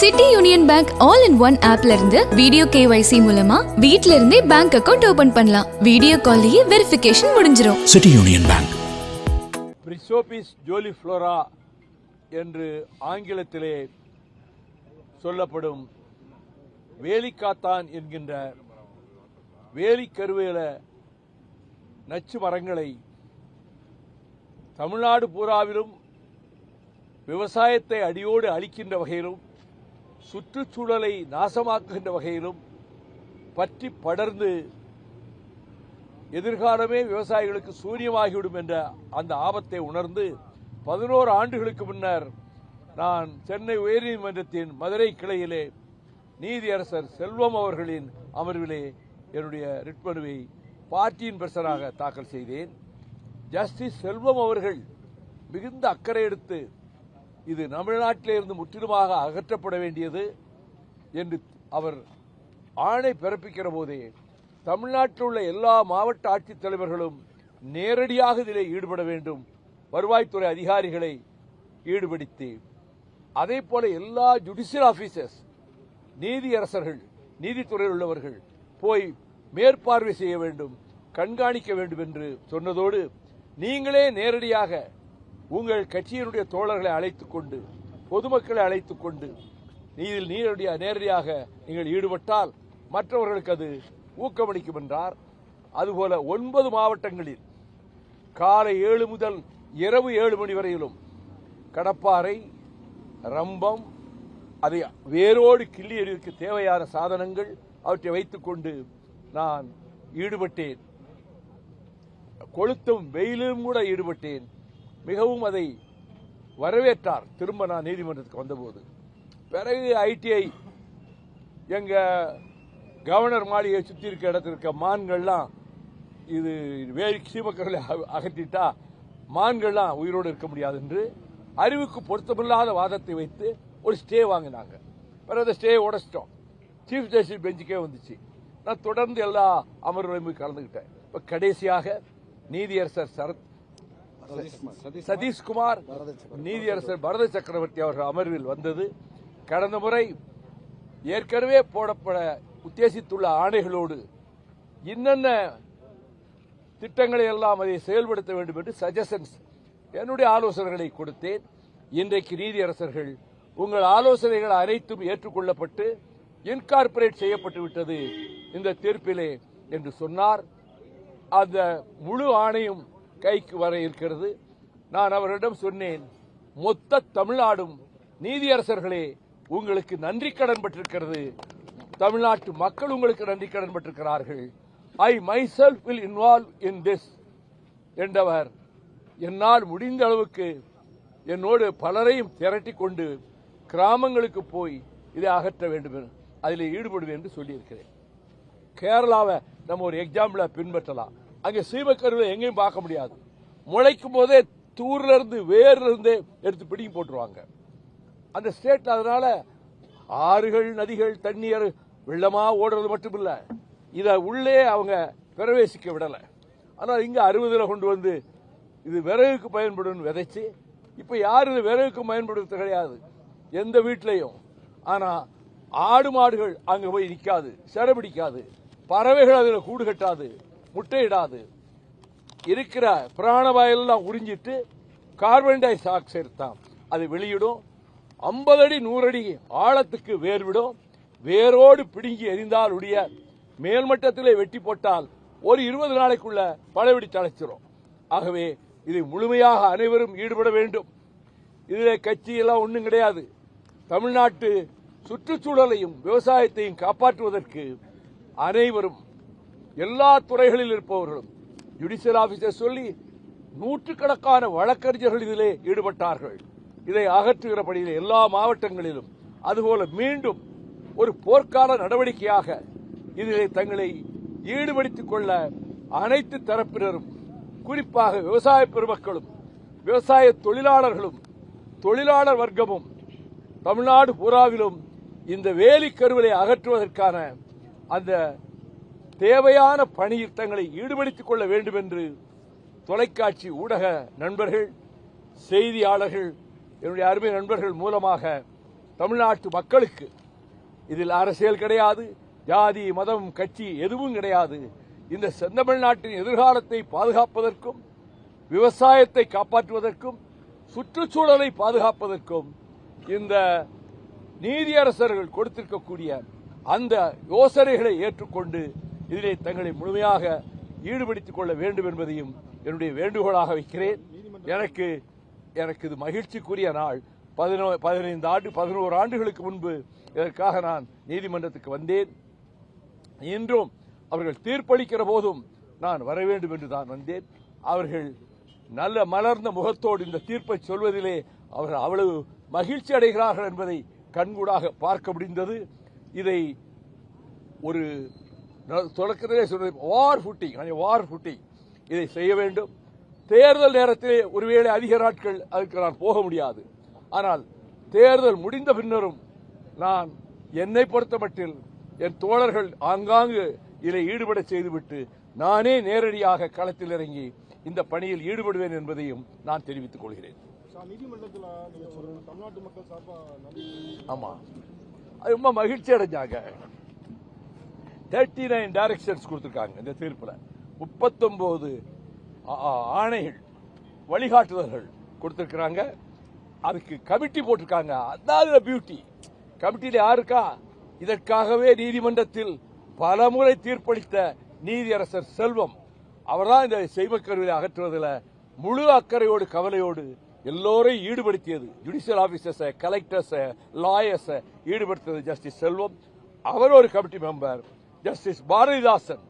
City Union Bank all in one ஆப்ல இருந்து video KYC மூலமா வீட்ல இருந்தே பேங்க் அக்கவுண்ட் ஓபன் பண்ணலாம். வீடியோ கால்லயே வெரிஃபிகேஷன் முடிஞ்சிரும். City Union Bank. Prosopis juliflora என்று ஆங்கிலத்திலே சொல்லப்படும் வேலிக்காத்தான் என்கின்ற வேலிக்கருவேல நச்சு மரங்களை தமிழ்நாடு பூராவிலும் விவசாயத்தை அடியோடு அழிக்கின்ற வகையிலும் சுற்றுச்சூழலை நாசமாக்குகின்ற வகையிலும் பற்றி படர்ந்து எதிர்காலமே விவசாயிகளுக்கு சூரியமாகிவிடும் என்ற அந்த ஆபத்தை உணர்ந்து 11 ஆண்டுகளுக்கு முன்னர் நான் சென்னை உயர்நீதிமன்றத்தின் மதுரை கிளையிலே நீதியரசர் செல்வம் அவர்களின் அமர்விலே என்னுடைய ரிட் மனுவை பார்ட்டியின் பர்சனாக தாக்கல் செய்தேன். ஜஸ்டிஸ் செல்வம் அவர்கள் மிகுந்த அக்கறை எடுத்து இது தமிழ்நாட்டிலே இருந்து முற்றிலுமாக அகற்றப்பட வேண்டியது என்று அவர் ஆணை பிறப்பிக்கிற போதே தமிழ்நாட்டில் உள்ள எல்லா மாவட்ட ஆட்சித்தலைவர்களும் நேரடியாக இதிலே ஈடுபட வேண்டும், வருவாய்த்துறை அதிகாரிகளை ஈடுபடுத்தி அதே போல எல்லா ஜுடிஷியல் ஆபீசர்ஸ் நீதியரசர்கள் நீதித்துறையில் உள்ளவர்கள் போய் மேற்பார்வை செய்ய வேண்டும், கண்காணிக்க வேண்டும் என்று சொன்னதோடு நீங்களே நேரடியாக உங்கள் கட்சியினுடைய தோழர்களை அழைத்துக் கொண்டு பொதுமக்களை அழைத்துக் கொண்டு இதில் நேரடியாக நீங்கள் ஈடுபட்டால் மற்றவர்களுக்கு அது ஊக்கமளிக்கும் என்றார். அதுபோல 9 மாவட்டங்களில் காலை 7 முதல் இரவு 7 மணி வரையிலும் கடப்பாறை, ரம்பம், அதை வேரோடு கிள்ளி எறிவதற்கு தேவையான சாதனங்கள் அவற்றை வைத்துக் கொண்டு நான் ஈடுபட்டேன். கொளுத்தும் வெயிலும் கூட ஈடுபட்டேன். மிகவும் அதை வரவேற்றார். திரும்ப நான் நீதிமன்றத்துக்கு வந்தபோது பிறகு ITI எங்க கவர்னர் மாளிகையை சுற்றி இருக்க இடத்துல இருக்க மான்கள்லாம் இது சீமக்கர்களை அகற்றிட்டா மான்கள்லாம் உயிரோடு இருக்க முடியாது என்று அறிவுக்கு பொருத்தமில்லாத வாதத்தை வைத்து ஒரு ஸ்டே வாங்கினாங்க. பிறகு அந்த ஸ்டே உடைச்சிட்டோம். சீஃப் ஜஸ்டிஸ் பெஞ்சுக்கே வந்துச்சு. நான் தொடர்ந்து எல்லா அமர்வுகளையும் கலந்துகிட்டேன். இப்ப கடைசியாக நீதியரசர் சதீஷ்குமார், நீதியரசர் பரத சக்கரவர்த்தி அவர்கள் அமர்வில் வந்தது. கடந்த முறை ஏற்கனவே போடப்பட உத்தேசித்துள்ள ஆணைகளோடு இன்னென்ன திட்டங்களை எல்லாம் அதை செயல்படுத்த வேண்டும் என்று சஜஷன்ஸ் என்னுடைய ஆலோசனைகளை கொடுத்தேன். இன்றைக்கு நீதியரசர்கள் உங்கள் ஆலோசனைகள் அனைத்தும் ஏற்றுக்கொள்ளப்பட்டு இன்கார்பரேட் செய்யப்பட்டு விட்டது இந்த தீர்ப்பிலே என்று சொன்னார். அந்த முழு ஆணையும் கைக்கு வர இருக்கிறது. நான் அவரிடம் சொன்னேன், மொத்த தமிழ்நாடும் நீதியரசர்களே உங்களுக்கு நன்றி கடன் பட்டிருக்கிறது, தமிழ்நாட்டு மக்கள் உங்களுக்கு நன்றி கடன் பட்டிருக்கிறார்கள். I myself will involve in this என்றவர் என்னால் முடிந்த அளவுக்கு என்னோடு பலரையும் திரட்டி கொண்டு கிராமங்களுக்கு போய் இதை அகற்ற வேண்டும், அதில் ஈடுபடுவேன் என்று சொல்லியிருக்கிறேன். கேரளாவை நம்ம ஒரு எக்ஸாம்பிள பின்பற்றலாம். அங்கே சீமக்கருவை எங்கேயும் பார்க்க முடியாது. முளைக்கும் போதே தூர்ல இருந்து வேர்ல இருந்தே எடுத்து பிடிங்கி போட்டுருவாங்க அந்த ஸ்டேட்ல. அதனால ஆறுகள், நதிகள், தண்ணீர் வெள்ளமா ஓடுறது மட்டும் இல்ல, இதை உள்ளே அவங்க பிரவேசிக்க விடல. ஆனால் இங்க 60ல கொண்டு வந்து இது விறகுக்கு பயன்படும் விதைச்சு, இப்ப யாரு இது விறகுக்கு பயன்படுத்த கிடையாது எந்த வீட்லையும். ஆனா ஆடு மாடுகள் அங்க போய் நிக்காது, சிறபிடிக்காது, பறவைகள் அதுல கூடு கட்டாது, முட்டையிடாது. இருக்கிற பிராணவாயெல்லாம் உறிஞ்சிட்டு கார்பன் டை ஆக்சைடு தான் அது வெளியிடும். 50 அடி 100 அடி ஆழத்துக்கு வேர் விடும். வேரோடு பிடுங்கி எரிந்தால் உடைய மேல்மட்டத்திலே வெட்டி போட்டால் ஒரு 20 நாளைக்குள்ள பழவெடி தழைச்சிடும். ஆகவே இதை முழுமையாக அனைவரும் ஈடுபட வேண்டும். இதிலே கட்சி எல்லாம் ஒன்றும் கிடையாது. தமிழ்நாட்டு சுற்றுச்சூழலையும் விவசாயத்தையும் காப்பாற்றுவதற்கு அனைவரும் எல்லா துறைகளில் இருப்பவர்களும் ஜுடிஷியல் ஆபீசர் சொல்லி நூற்றுக்கணக்கான வழக்கறிஞர்கள் இதிலே ஈடுபட்டார்கள். இதை அகற்றுகிற பணியில் எல்லா மாவட்டங்களிலும். அதுபோல மீண்டும் ஒரு போர்க்கால நடவடிக்கையாக இதிலே தங்களை ஈடுபடுத்திக் கொள்ள அனைத்து தரப்பினரும், குறிப்பாக விவசாய பெருமக்களும் விவசாய தொழிலாளர்களும் தொழிலாளர் வர்க்கமும் தமிழ்நாடு பூராவிலும் இந்த வேலிக்கருவலை அகற்றுவதற்கான அந்த தேவையான பணியில் தங்களை ஈடுபடுத்திக் கொள்ள வேண்டும் என்று தொலைக்காட்சி ஊடக நண்பர்கள், செய்தியாளர்கள், என்னுடைய அருமை நண்பர்கள் மூலமாக தமிழ்நாட்டு மக்களுக்கு இதில் அரசியல் கிடையாது, ஜாதி மதம் கட்சி எதுவும் கிடையாது. இந்த செந்தமிழ்நாட்டின் எதிர்காலத்தை பாதுகாப்பதற்கும் விவசாயத்தை காப்பாற்றுவதற்கும் சுற்றுச்சூழலை பாதுகாப்பதற்கும் இந்த நீதியரசர்கள் கொடுத்திருக்கக்கூடிய அந்த யோசனைகளை ஏற்றுக்கொண்டு இதிலே தங்களை முழுமையாக ஈடுபடுத்திக் கொள்ள வேண்டும் என்பதையும் என்னுடைய வேண்டுகோளாக வைக்கிறேன். எனக்கு இது மகிழ்ச்சிக்குரிய நாள். 11 ஆண்டுகளுக்கு முன்பு இதற்காக நான் நீதிமன்றத்துக்கு வந்தேன். இன்றும் அவர்கள் தீர்ப்பளிக்கிற போதும் நான் வர வேண்டும் என்று தான் வந்தேன். அவர்கள் நல்ல மலர்ந்த முகத்தோடு இந்த தீர்ப்பை சொல்வதிலே அவர்கள் அவ்வளவு மகிழ்ச்சி அடைகிறார்கள் என்பதை கண்கூடாக பார்க்க முடிந்தது. இதை ஒரு தொடக்கத்திலே சொல்வது வார் ஃபுட்டிங் இதை செய்ய வேண்டும். தேர்தல் நேரத்திலே ஒருவேளை அதிக நாட்கள் அதுக்கு நான் போக முடியாது. ஆனால் தேர்தல் முடிந்த பின்னரும் நான் என்னை பொறுத்தமட்டில் என் தோழர்கள் ஆங்காங்கு இதில் ஈடுபட செய்துவிட்டு நானே நேரடியாக களத்தில் இறங்கி இந்த பணியில் ஈடுபடுவேன் என்பதையும் நான் தெரிவித்துக் கொள்கிறேன். ஆமா, அது ரொம்ப மகிழ்ச்சி அடைஞ்சாங்க. 39 டைரக்ஷன்ஸ் கொடுத்திருக்காங்க இந்த தீர்ப்புல. 39 ஆணைகள், வழிகாட்டுதல்கள் கொடுத்திருக்கிறாங்க. அதுக்கு கமிட்டி போட்டிருக்காங்க. அதாவது பியூட்டி. கமிட்டியில யாருக்கா? இதற்காகவே நீதிமன்றத்தில் பலமுறை தீர்ப்பளித்த நீதியரசர் செல்வம் அவர்தான் இந்த செய்மக்கருவிலை அகற்றுவதில் முழு அக்கறையோடு கவலையோடு எல்லோரையும் ஈடுபடுத்தியது. ஜுடிஷியல் ஆபீசர்ஸ், கலெக்டர்ஸ், லாயர்ஸ் ஈடுபடுத்தியது ஜஸ்டிஸ் செல்வம். அவர் ஒரு committee member. Justice Bharathidasan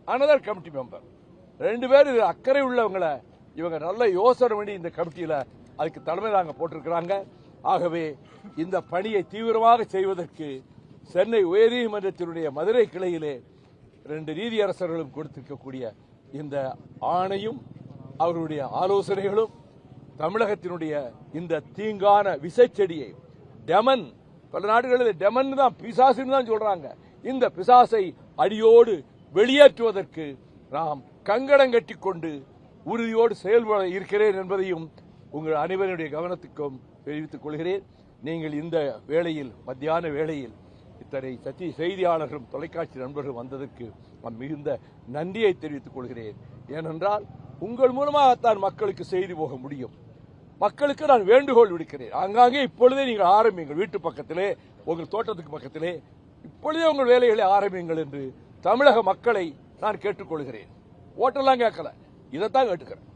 another committee member. 2 பேர் இது அக்கறை உள்ளவங்களை இவங்க நல்ல யோசனை பண்ணி இந்த கமிட்டியில அதுக்கு தலைமை தாங்க போட்டிருக்கிறாங்க. ஆகவே இந்த பணியை தீவிரமாக செய்வதற்கு சென்னை உயர்நீதிமன்றத்தினுடைய மதுரை கிளையிலே 2 நீதியரசர்களும் கொடுத்திருக்கக்கூடிய இந்த ஆணையும் அவருடைய ஆலோசனைகளும் தமிழகத்தினுடைய இந்த தீங்கான விசைச்செடியை டெமன், பல நாடுகளில் டெமன் தான் பிசாசுன்னு தான் சொல்றாங்க, இந்த பிசாசை அடியோடு வெளியேற்றுவதற்கு நாம் கங்கணம் கட்டிக்கொண்டு உறுதியோடு செயல்பட இருக்கிறேன் என்பதையும் உங்கள் அனைவருடைய கவனத்துக்கும் தெரிவித்துக் கொள்கிறேன். நீங்கள் இந்த வேளையில், மத்தியான வேளையில் இத்தனை செய்தியாளர்களும் தொலைக்காட்சி நண்பர்கள் வந்ததற்கு நான் மிகுந்த நன்றியை தெரிவித்துக் கொள்கிறேன். ஏனென்றால் உங்கள் மூலமாகத்தான் மக்களுக்கு செய்தி போக முடியும். மக்களுக்கு நான் வேண்டுகோள் விடுக்கிறேன். ஆங்காங்கே இப்பொழுதே நீங்கள் ஆரம்பியுங்கள். வீட்டு பக்கத்திலே, உங்கள் தோட்டத்துக்கு பக்கத்திலே இப்பொழுதே உங்கள் வேலைகளை ஆரம்பியுங்கள் என்று தமிழக மக்களை நான் கேட்டுக்கொள்கிறேன். ஓட்டெல்லாம் கேட்கல, இதைத்தான் கேட்டுக்கிறேன்.